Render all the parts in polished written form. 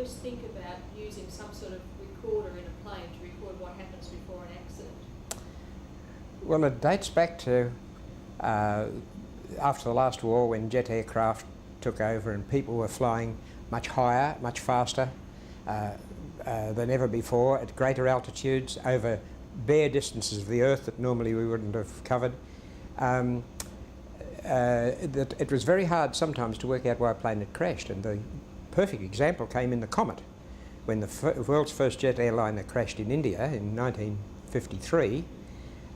first think about using some sort of recorder in a plane to record what happens before an accident? Well, it dates back to after the last war, when jet aircraft took over and people were flying much higher, much faster than ever before, at greater altitudes, over bare distances of the Earth that normally we wouldn't have covered. That it was very hard sometimes to work out why a plane had crashed, and the perfect example came in the Comet. When the world's first jet airliner crashed in India in 1953,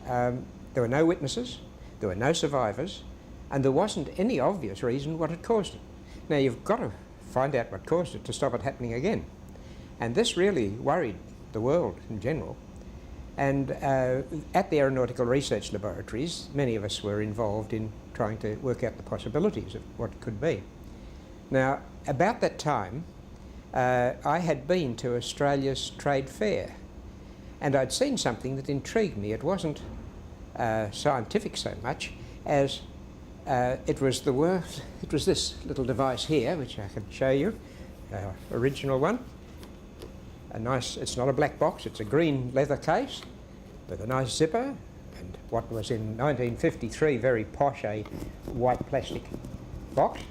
there were no witnesses, there were no survivors, and there wasn't any obvious reason what had caused it. Now, you've got to find out what caused it to stop it happening again. And this really worried the world in general. And at the aeronautical research laboratories, many of us were involved in trying to work out the possibilities of what it could be. Now, about that time, I had been to Australia's trade fair, and I'd seen something that intrigued me. It wasn't scientific so much as it was this little device here, which I can show you, original one. It's not a black box, it's a green leather case with a nice zipper, and what was in 1953 very posh, a white plastic box,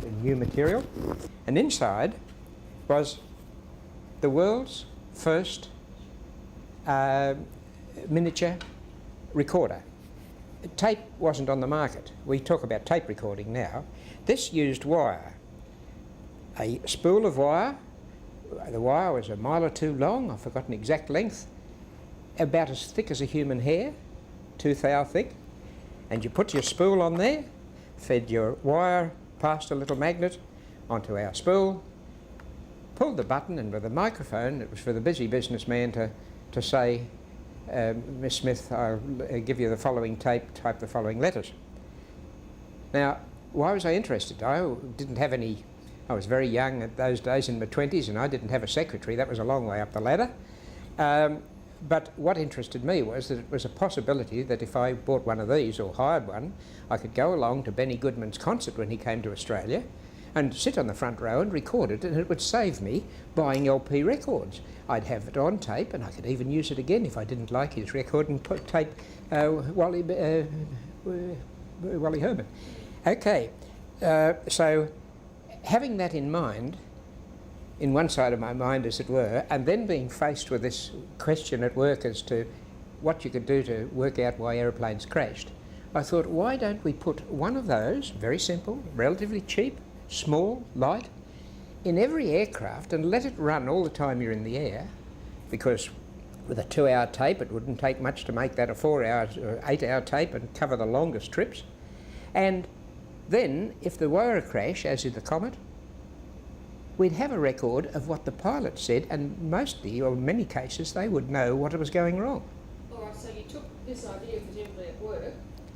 a new material. And inside was the world's first miniature recorder. Tape wasn't on the market. We talk about tape recording now. This used wire, a spool of wire. The wire was a mile or two long, I've forgotten the exact length, about as thick as a human hair, tooth thou thick, and you put your spool on there, fed your wire past a little magnet onto our spool, pulled the button, and with a microphone, it was for the busy businessman to say, Miss Smith, I'll give you the following tape, type the following letters. Now, why was I interested? I didn't have any. I was very young at those days, in my 20s, and I didn't have a secretary. That was a long way up the ladder. But what interested me was that it was a possibility that if I bought one of these or hired one, I could go along to Benny Goodman's concert when he came to Australia and sit on the front row and record it, and it would save me buying LP records. I'd have it on tape, and I could even use it again if I didn't like his record and put tape Wally Herman. Okay, so having that in mind, in one side of my mind as it were, and then being faced with this question at work as to what you could do to work out why aeroplanes crashed, I thought, why don't we put one of those, very simple, relatively cheap, small, light, in every aircraft and let it run all the time you're in the air, because with a 2-hour tape it wouldn't take much to make that a 4-hour or 8-hour tape and cover the longest trips. And then, if there were a crash, as in the Comet, we'd have a record of what the pilot said, and mostly, or in many cases, they would know what was going wrong. All right, so you took this idea presumably at work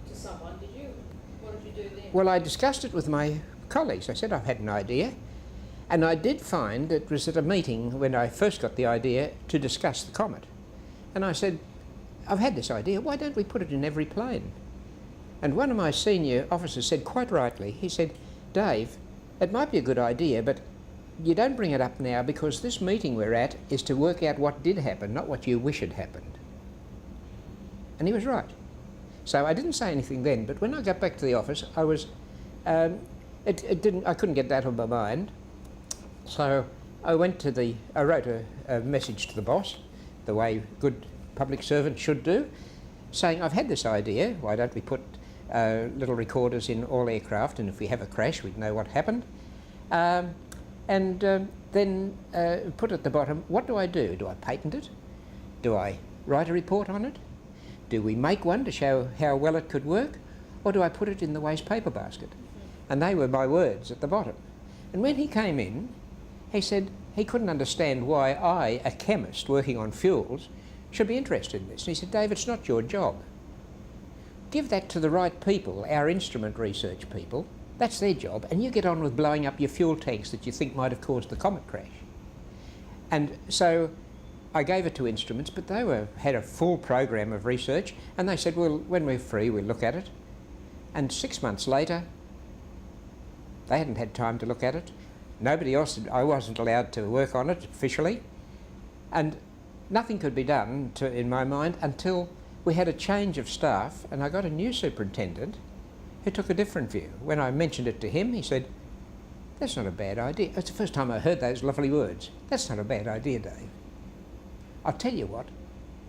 to someone, did you? What did you do then? Well, I discussed it with my colleagues. I said I've had an idea, and I did find it was at a meeting when I first got the idea to discuss the Comet. And I said, I've had this idea, why don't we put it in every plane? And one of my senior officers said quite rightly, he said, Dave, it might be a good idea, but you don't bring it up now because this meeting we're at is to work out what did happen, not what you wish had happened. And he was right. So I didn't say anything then, but when I got back to the office, I was, I couldn't get that on my mind. So I wrote a message to the boss, the way good public servants should do, saying, I've had this idea, why don't we put little recorders in all aircraft, and if we have a crash we'd know what happened. Then put at the bottom, what do I do? Do I patent it? Do I write a report on it? Do we make one to show how well it could work? Or do I put it in the waste paper basket? And they were my words at the bottom. And when he came in, he said he couldn't understand why I, a chemist working on fuels, should be interested in this. And he said, Dave, it's not your job. Give that to the right people, our instrument research people. That's their job, and you get on with blowing up your fuel tanks that you think might have caused the Comet crash. And so I gave it to instruments, but they had a full program of research, and they said, well, when we're free, we'll look at it. And 6 months later, they hadn't had time to look at it. Nobody else, I wasn't allowed to work on it officially, and nothing could be done, in my mind, until we had a change of staff and I got a new superintendent who took a different view. When I mentioned it to him, he said, "That's not a bad idea." It's the first time I heard those lovely words. "That's not a bad idea, Dave. I'll tell you what,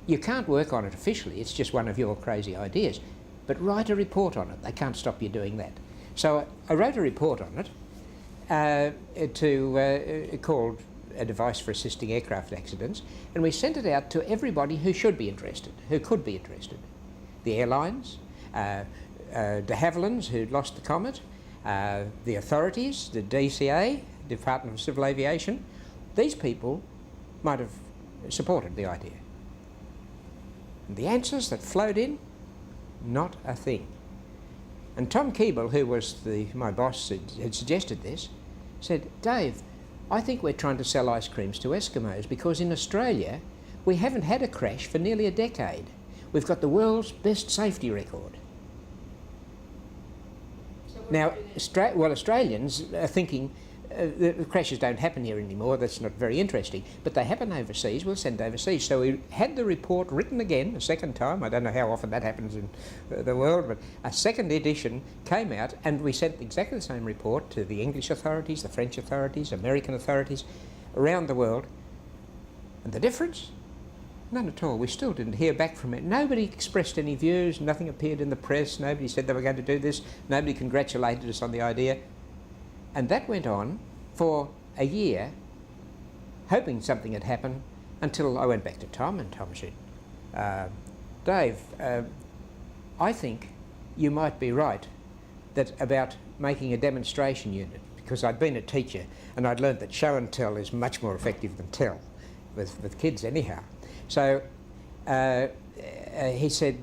you can't work on it officially, it's just one of your crazy ideas, but write a report on it. They can't stop you doing that." So I wrote a report on it called A Device for Assisting Aircraft Accidents, and we sent it out to everybody who should be interested, who could be interested. The airlines, de Havilland's who'd lost the Comet, the authorities, the DCA, Department of Civil Aviation. These people might have supported the idea. And the answers that flowed in, not a thing. And Tom Keeble, who was my boss, had suggested this, said, "Dave, I think we're trying to sell ice creams to Eskimos because in Australia we haven't had a crash for nearly a decade. We've got the world's best safety record." So what Now, do you do then? Australians are thinking the crashes don't happen here anymore, that's not very interesting, but they happen overseas, we'll send overseas. So we had the report written again a second time. I don't know how often that happens in the world, but a second edition came out and we sent exactly the same report to the English authorities, the French authorities, American authorities around the world. And the difference? None at all. We still didn't hear back from it. Nobody expressed any views, nothing appeared in the press, nobody said they were going to do this, nobody congratulated us on the idea. And that went on for a year, hoping something had happened, until I went back to Tom, and Tom said, "Dave, I think you might be right about making a demonstration unit," because I'd been a teacher and I'd learned that show and tell is much more effective than tell, with kids anyhow. So he said,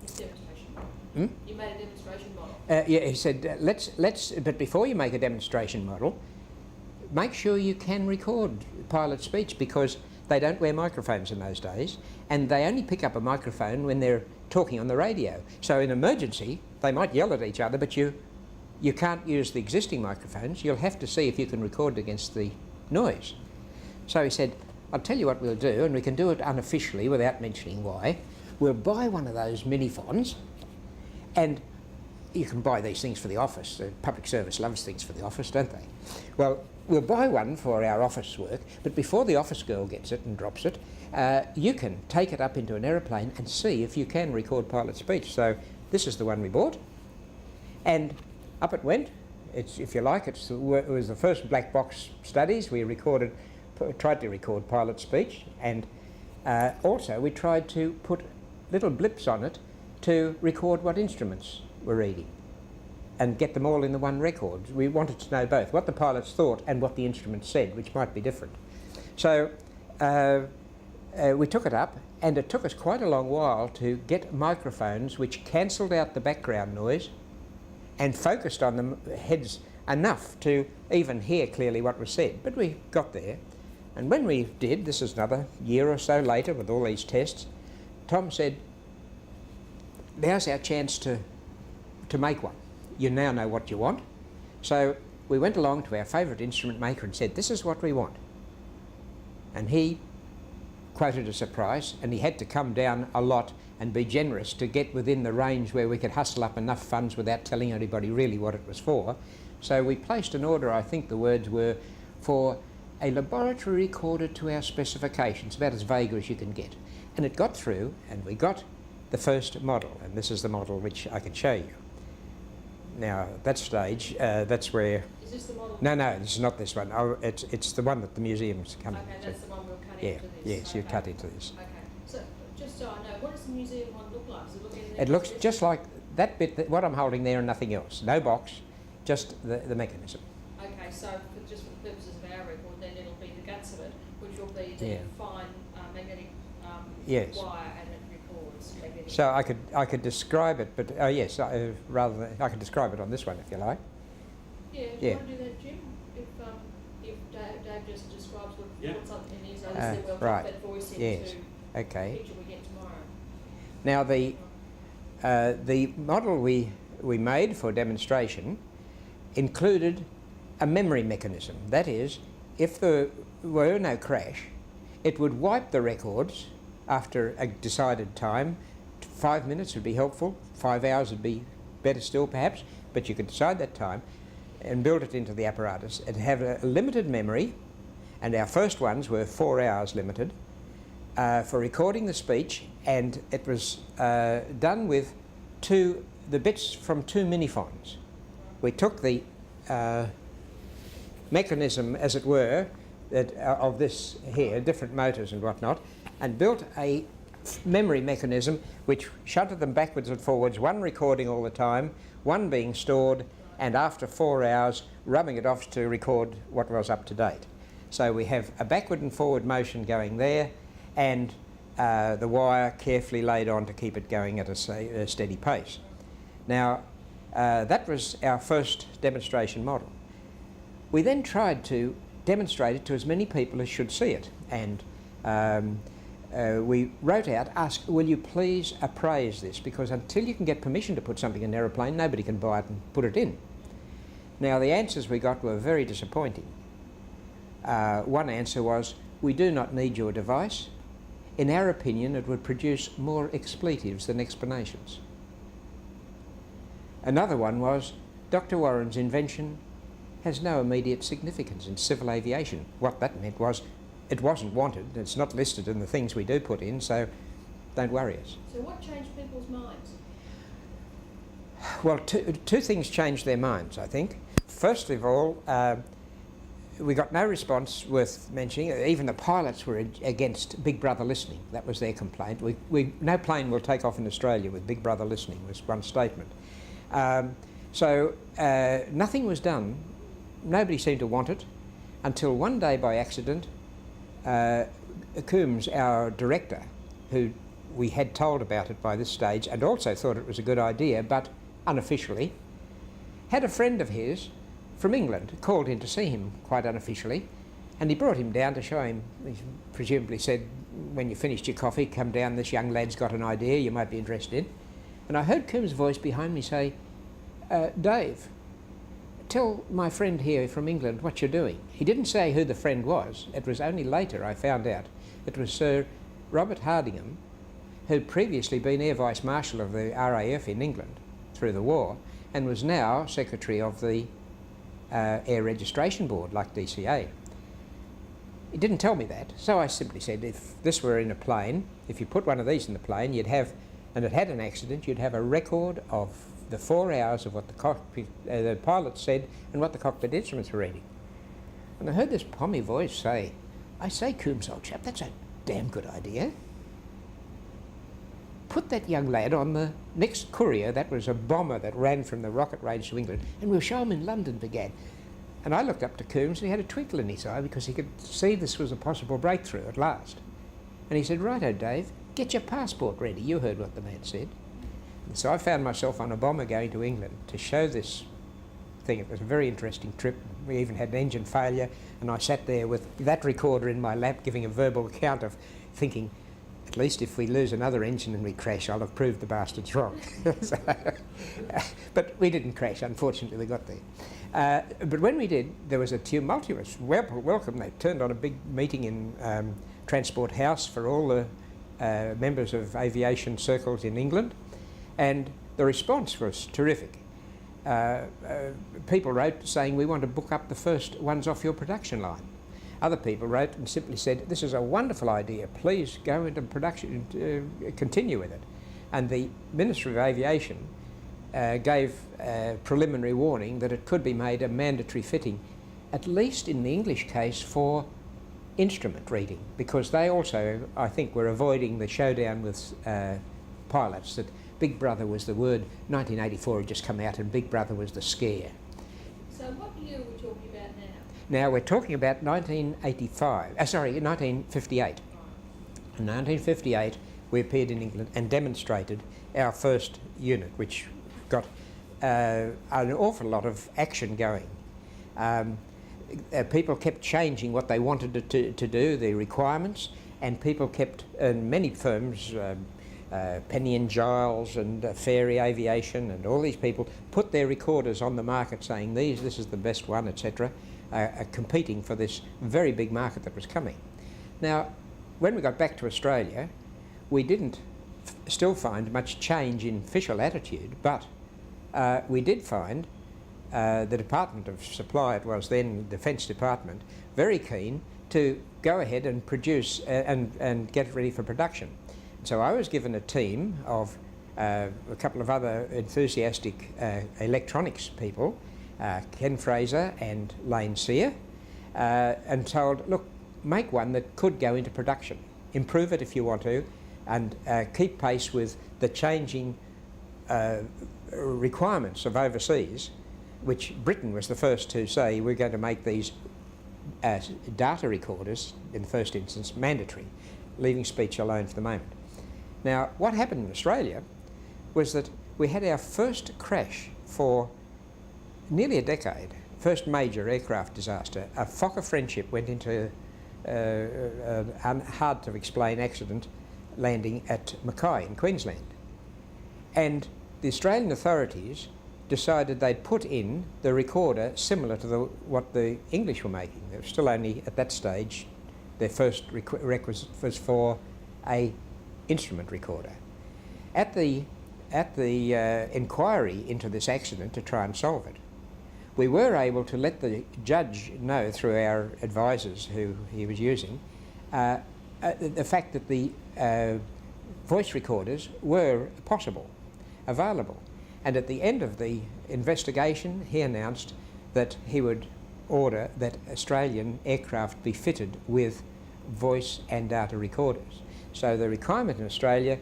It's demonstration. You made a demonstration model. yeah, he said, let's, but before you make a demonstration model, make sure you can record pilot speech, because they don't wear microphones in those days, and they only pick up a microphone when they're talking on the radio. So in emergency, they might yell at each other, but you can't use the existing microphones. You'll have to see if you can record against the noise. So he said, "I'll tell you what we'll do, and we can do it unofficially without mentioning why. We'll buy one of those mini-phones, and you can buy these things for the office. The public service loves things for the office, don't they? Well, we'll buy one for our office work, but before the office girl gets it and drops it, you can take it up into an aeroplane and see if you can record pilot speech." So this is the one we bought, and up it went. It's, if you like, it was the first black box studies. We tried to record pilot speech, and also we tried to put little blips on it to record what instruments were reading and get them all in the one record. We wanted to know both what the pilots thought and what the instruments said, which might be different. So we took it up, and it took us quite a long while to get microphones which cancelled out the background noise and focused on the heads enough to even hear clearly what was said. But we got there, and when we did, this is another year or so later with all these tests, Tom said, "Now's our chance to make one. You now know what you want." So we went along to our favourite instrument maker and said, "This is what we want." And he quoted us a price, and he had to come down a lot and be generous to get within the range where we could hustle up enough funds without telling anybody really what it was for. So we placed an order, I think the words were, for a laboratory recorder to our specifications, about as vague as you can get. And it got through, and we got the first model, and this is the model which I can show you. Now, at that stage, that's where... Is this the model? No, this is not this one. Oh, it's the one that the museum's coming Okay, to. that's the one we'll cut Yeah, into this. yes, you Okay. cut into this. Okay, so just so I know, what does the museum one look like? Does it look anything It looks like this? just like that bit, what I'm holding there, and nothing else. No box, just the mechanism. Okay, so just for the purposes of our record, then it'll be the guts of it, which will be the Yeah. fine magnetic Yes. wire, and it records magnetic. So I could describe it, but yes, rather than, I can describe it on this one if you like. Yeah, do Yeah. you want to do that, Jim? If Dave just describes what's up in his, then we'll right. put that voice Yes. into Okay. the picture we get tomorrow. Now the model we made for demonstration included a memory mechanism. That is, if there were no crash, it would wipe the records after a decided time. 5 minutes would be helpful, 5 hours would be better still perhaps, but you could decide that time and build it into the apparatus. It'd have a limited memory, and our first ones were 4 hours limited for recording the speech, and it was done with the bits from 2 miniphones. We took the mechanism, as it were, of this here, different motors and whatnot, and built a memory mechanism which shunted them backwards and forwards, one recording all the time, one being stored, and after 4 hours rubbing it off to record what was up to date. So we have a backward and forward motion going there, and the wire carefully laid on to keep it going at a steady pace. Now, that was our first demonstration model. We then tried to demonstrate it to as many people as should see it, and we wrote out, asked, will you please appraise this, because until you can get permission to put something in an aeroplane, nobody can buy it and put it in. Now, the answers we got were very disappointing. One answer was, we do not need your device. In our opinion, it would produce more expletives than explanations. Another one was, Dr. Warren's invention has no immediate significance in civil aviation. What that meant was, it wasn't wanted, it's not listed in the things we do put in, so don't worry us. So what changed people's minds? Well, two things changed their minds, I think. First of all, we got no response worth mentioning. Even the pilots were against Big Brother listening. That was their complaint. No plane will take off in Australia with Big Brother listening, was one statement. So nothing was done. Nobody seemed to want it until one day by accident, Coombs, our director, who we had told about it by this stage and also thought it was a good idea, but unofficially, had a friend of his from England called in to see him quite unofficially, and he brought him down to show him. He presumably said, when you finished your coffee, come down, this young lad's got an idea you might be interested in. And I heard Coombs' voice behind me say, Dave, tell my friend here from England what you're doing. He didn't say who the friend was. It was only later I found out. It was Sir Robert Hardingham, who'd previously been Air Vice Marshal of the RAF in England through the war, and was now Secretary of the Air Registration Board, like DCA. He didn't tell me that, so I simply said, if this were in a plane, if you put one of these in the plane, you'd have, and it had an accident, you'd have a record of the 4 hours of what the cockpit, the pilot said and what the cockpit instruments were reading. And I heard this pommy voice say, I say, Coombs, old chap, that's a damn good idea. Put that young lad on the next courier, that was a bomber that ran from the rocket range to England, and we'll show him in London, began. And I looked up to Coombs and he had a twinkle in his eye because he could see this was a possible breakthrough at last. And he said, righto, Dave, get your passport ready. You heard what the man said. And so I found myself on a bomber going to England to show this thing. It was a very interesting trip. We even had an engine failure, and I sat there with that recorder in my lap giving a verbal account of thinking, at least if we lose another engine and we crash, I'll have proved the bastards wrong. So, but we didn't crash, unfortunately, we got there. But when we did, there was a tumultuous welcome. They turned on a big meeting in Transport House for all the members of aviation circles in England, and the response was terrific. People wrote saying, we want to book up the first ones off your production line. Other people wrote and simply said, this is a wonderful idea, please go into production, continue with it. And the Ministry of Aviation gave a preliminary warning that it could be made a mandatory fitting, at least in the English case, for instrument reading, because they also, I think, were avoiding the showdown with pilots that Big Brother was the word. 1984 had just come out and Big Brother was the scare. So what year are we talking about now? Now we're talking about 1958. In 1958 we appeared in England and demonstrated our first unit, which got an awful lot of action going. People kept changing what they wanted to do, the requirements, and people kept, and many firms, Penny and Giles and Fairy Aviation and all these people put their recorders on the market saying this is the best one, etc., competing for this very big market that was coming. Now, when we got back to Australia, we didn't still find much change in official attitude, but we did find the Department of Supply, it was then the Defence Department, very keen to go ahead and produce and get it ready for production. So I was given a team of a couple of other enthusiastic electronics people, Ken Fraser and Lane Sear, and told, look, make one that could go into production. Improve it if you want to, and keep pace with the changing requirements of overseas, which Britain was the first to say we're going to make these data recorders, in the first instance, mandatory, leaving speech alone for the moment. Now, what happened in Australia was that we had our first crash for nearly a decade, first major aircraft disaster. A Fokker Friendship went into a hard-to-explain accident landing at Mackay in Queensland. And the Australian authorities decided they'd put in the recorder similar to what the English were making. They were still only, at that stage, their first requisite was for a instrument recorder. At the inquiry into this accident to try and solve it, we were able to let the judge know through our advisors who he was using the fact that the voice recorders were possible, available. And at the end of the investigation, he announced that he would order that Australian aircraft be fitted with voice and data recorders. So the requirement in Australia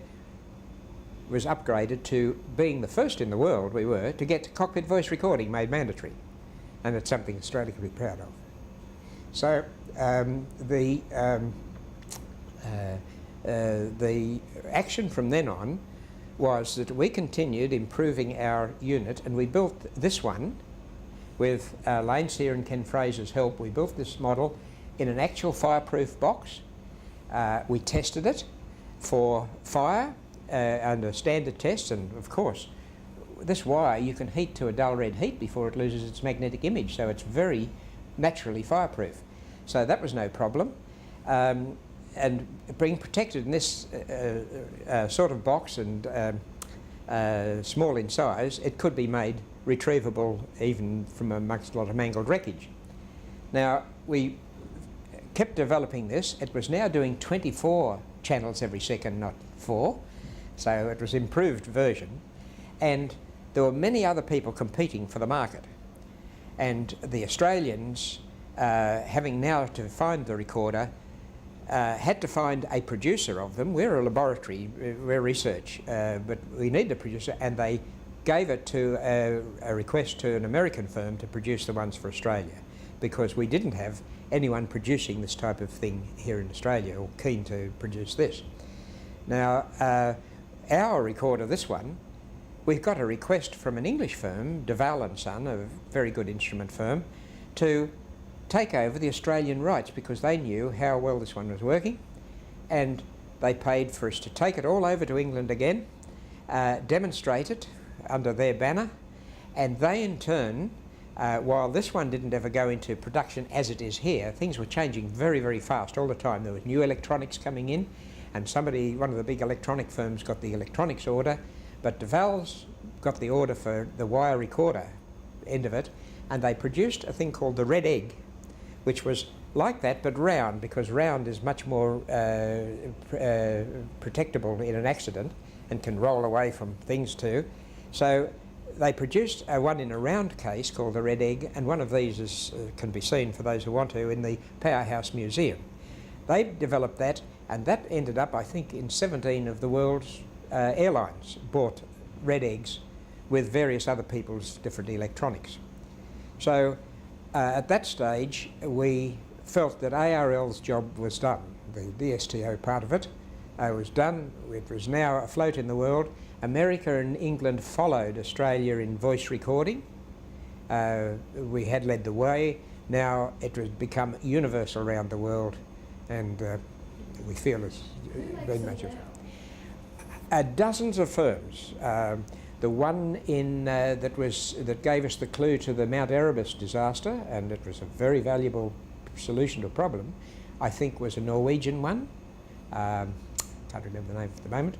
was upgraded to being the first in the world, we were, to get cockpit voice recording made mandatory. And it's something Australia can be proud of. So the action from then on was that we continued improving our unit, and we built this one with Lane Sear and Ken Fraser's help. We built this model in an actual fireproof box. We tested it for fire under standard tests, and of course this wire you can heat to a dull red heat before it loses its magnetic image, so it's very naturally fireproof. So that was no problem. And being protected in this sort of box and small in size, it could be made retrievable even from amongst a lot of mangled wreckage. Now, we kept developing this. It was now doing 24 channels every second, not 4, so it was improved version. And there were many other people competing for the market. And the Australians, having now to find the recorder, had to find a producer of them. We're a laboratory, we're research, but we need a producer, and they gave it to a request to an American firm to produce the ones for Australia, because we didn't have anyone producing this type of thing here in Australia or keen to produce this. Now, our recorder, this one, we've got a request from an English firm, Duval & Son, a very good instrument firm, to take over the Australian rights, because they knew how well this one was working, and they paid for us to take it all over to England again, demonstrate it under their banner, and they in turn, while this one didn't ever go into production as it is here, things were changing very, very fast all the time. There was new electronics coming in, and one of the big electronic firms got the electronics order, but Duval's got the order for the wire recorder end of it, and they produced a thing called the Red Egg, which was like that but round, because round is much more protectable in an accident and can roll away from things too. So they produced one in a round case called the Red Egg, and one of these can be seen, for those who want to, in the Powerhouse Museum. They developed that, and that ended up, I think, in 17 of the world's airlines bought Red Eggs with various other people's different electronics. So at that stage, we felt that ARL's job was done. The DSTO part of it was done. It was now afloat in the world. America and England followed Australia in voice recording. We had led the way. Now it has become universal around the world, and we feel it's very much. Dozens of firms. The one that gave us the clue to the Mount Erebus disaster, and it was a very valuable solution to a problem, I think was a Norwegian one. Can't remember the name at the moment.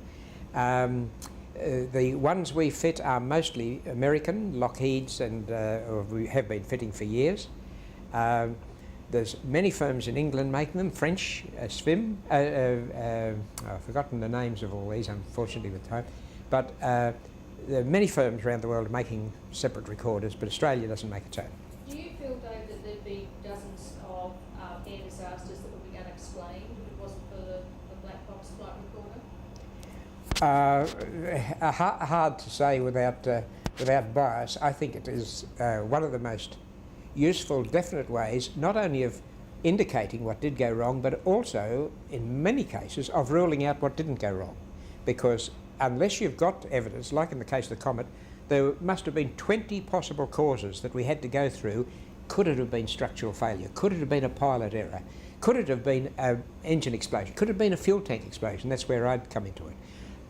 The ones we fit are mostly American, Lockheed's, and we have been fitting for years. There's many firms in England making them, French, Svim. I've forgotten the names of all these, unfortunately, with time. But there are many firms around the world making separate recorders, but Australia doesn't make its own. Do you feel, Dave, that there'd be dozens of air disasters that would be unexplained if it wasn't for the black box flight recorder? Hard to say without bias. I think it is one of the most useful, definite ways, not only of indicating what did go wrong, but also, in many cases, of ruling out what didn't go wrong. Because unless you've got evidence, like in the case of the comet, there must have been 20 possible causes that we had to go through. Could it have been structural failure? Could it have been a pilot error? Could it have been an engine explosion? Could it have been a fuel tank explosion? That's where I'd come into it.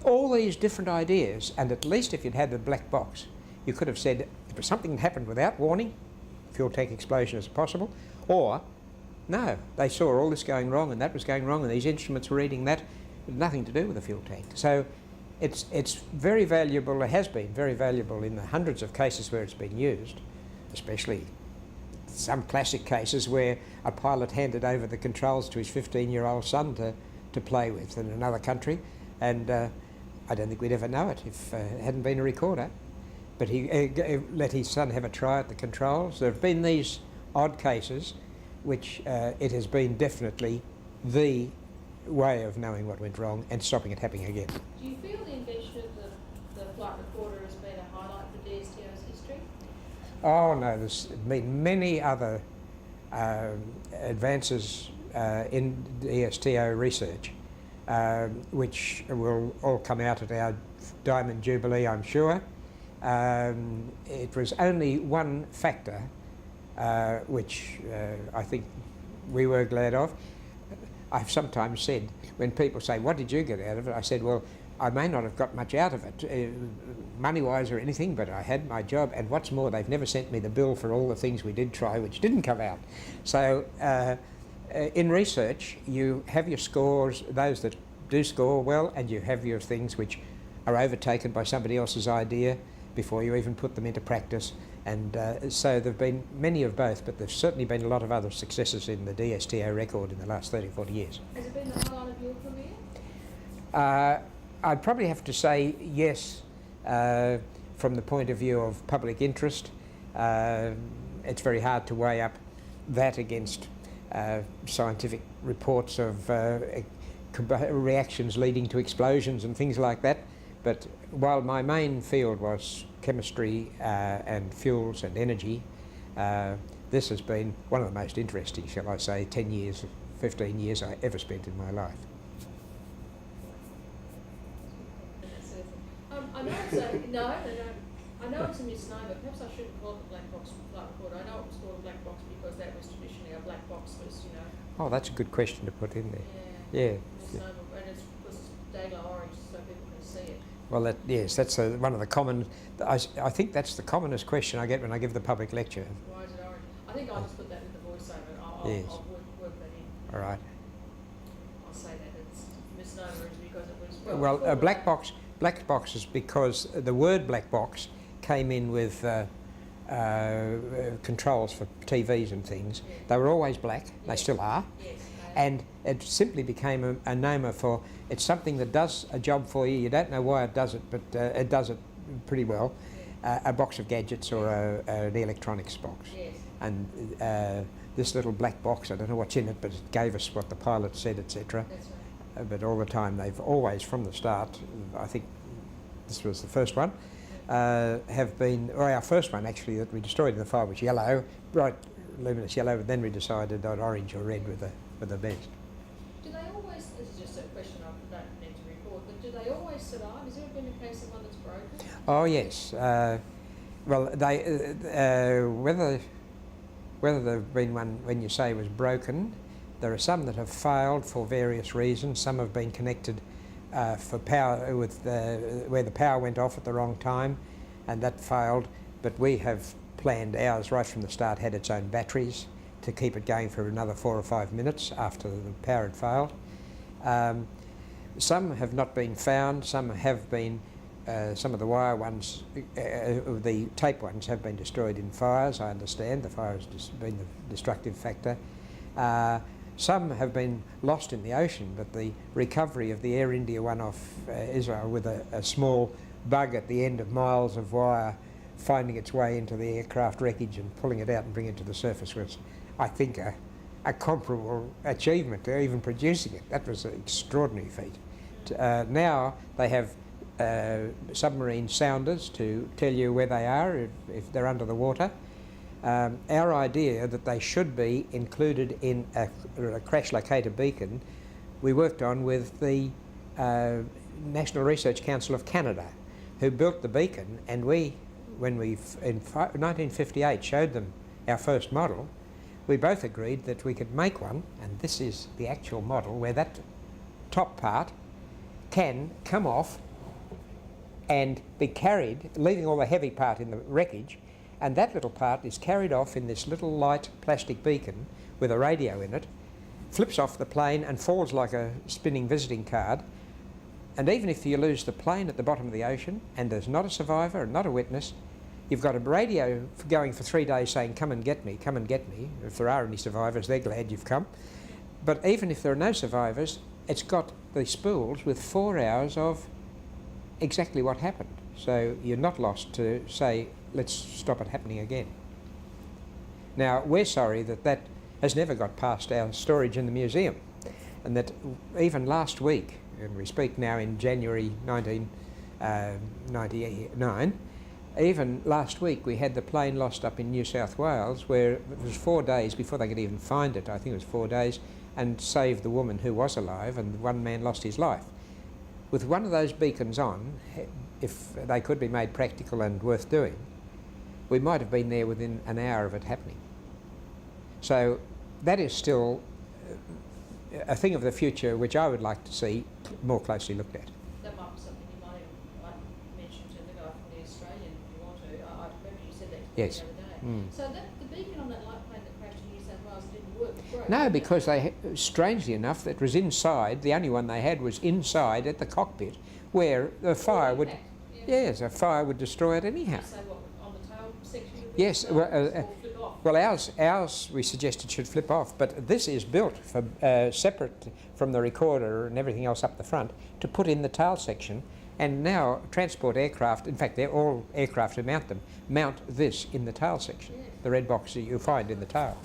All these different ideas, and at least if you'd had the black box, you could have said it was something that happened without warning, fuel tank explosion is possible, or no, they saw all this going wrong and that was going wrong and these instruments were reading that, with nothing to do with the fuel tank. So it's very valuable, it has been very valuable in the hundreds of cases where it's been used, especially some classic cases where a pilot handed over the controls to his 15-year-old son to play with in another country, and I don't think we'd ever know it if it hadn't been a recorder. But he let his son have a try at the controls. There have been these odd cases which it has been definitely the way of knowing what went wrong and stopping it happening again. Do you feel the invention of the flight recorder has been a highlight for DSTO's history? Oh no, there's been many other advances in DSTO research which will all come out at our Diamond Jubilee, I'm sure. It was only one factor which I think we were glad of. I've sometimes said, when people say, what did you get out of it? I said, well, I may not have got much out of it, money-wise or anything, but I had my job, and what's more, they've never sent me the bill for all the things we did try which didn't come out. So in research, you have your scores, those that do score well, and you have your things which are overtaken by somebody else's idea before you even put them into practice. And so there have been many of both, but there's certainly been a lot of other successes in the DSTO record in the last 30, 40 years. Has it been the highlight of your career? I'd probably have to say yes, from the point of view of public interest. It's very hard to weigh up that against scientific reports of reactions leading to explosions and things like that. But while my main field was chemistry and fuels and energy, this has been one of the most interesting, shall I say, 10 years, 15 years I ever spent in my life. I know it's I know it's a misnomer. Perhaps I shouldn't call it the black box flight recorder. I know it was called a black box because that was traditionally a black box was, you know. Oh, that's a good question to put in there. Yeah. Misnomer, and it's because it's daylight orange, so people can see it. Well, yes, that's one of the common. I think that's the commonest question I get when I give the public lecture. Why is it orange? I think I'll just put that in the voiceover. I'll work that in. All right. I'll say that it's misnomer is because it was. Well, a black box. Black box is because the word black box came in with controls for TVs and things. Yeah. They were always black. Yes. They still are. Yes. And it simply became a nomer for it's something that does a job for you. You don't know why it does it, but it does it pretty well. Yeah. A box of gadgets or an electronics box. Yes. And this little black box, I don't know what's in it, but it gave us what the pilot said, etc. That's right. But all the time, they've always, from the start, I think this was the first one, have been, or our first one actually that we destroyed in the fire was yellow, bright luminous yellow, but then we decided that orange or red were the best. Do they always, this is just a question I don't need to record, but do they always survive? Has there ever been a case of one that's broken? Oh yes. Well, they whether there've been one when you say was broken, there are some that have failed for various reasons. Some have been connected for power where the power went off at the wrong time, and that failed. But we have planned ours right from the start, had its own batteries to keep it going for another 4 or 5 minutes after the power had failed. Some have not been found, some have been, some of the wire ones, the tape ones have been destroyed in fires, I understand. The fire has been the destructive factor. Some have been lost in the ocean, but the recovery of the Air India one off Israel with a small bug at the end of miles of wire finding its way into the aircraft wreckage and pulling it out and bringing it to the surface was, I think, a comparable achievement to even producing it. That was an extraordinary feat. Now they have submarine sounders to tell you where they are if they're under the water. Our idea that they should be included in a crash locator beacon we worked on with the National Research Council of Canada, who built the beacon, and when we in 1958 showed them our first model, we both agreed that we could make one, and this is the actual model, where that top part can come off and be carried, leaving all the heavy part in the wreckage, and that little part is carried off in this little light plastic beacon with a radio in it, flips off the plane and falls like a spinning visiting card. And even if you lose the plane at the bottom of the ocean and there's not a survivor and not a witness, you've got a radio going for 3 days saying, come and get me, come and get me. If there are any survivors, they're glad you've come. But even if there are no survivors, it's got the spools with 4 hours of exactly what happened. So you're not lost to say, let's stop it happening again. Now, we're sorry that that has never got past our storage in the museum, and that even last week, and we speak now in January 1999, even last week we had the plane lost up in New South Wales, where it was 4 days before they could even find it. I think it was 4 days, and saved the woman who was alive, and one man lost his life. With one of those beacons on, if they could be made practical and worth doing, we might have been there within an hour of it happening. So that is still a thing of the future which I would like to see more closely looked at. That might be something you might even mention to the guy from the Australian if you want to. I remember you said that to me Yes. the other day. Mm. So the beacon on that light plane that crashed in New South Wales didn't work. It broke. No, because they, strangely enough, it was inside. The only one they had was inside at the cockpit, where the fire would. Yes, a fire would destroy it anyhow. So what, on the tail section? Yes, or flip off? well, ours we suggested should flip off, but this is built for separate from the recorder and everything else up the front to put in the tail section. And now transport aircraft, in fact, they're all aircraft who mount them, mount this in the tail section, the red box that you find in the tail.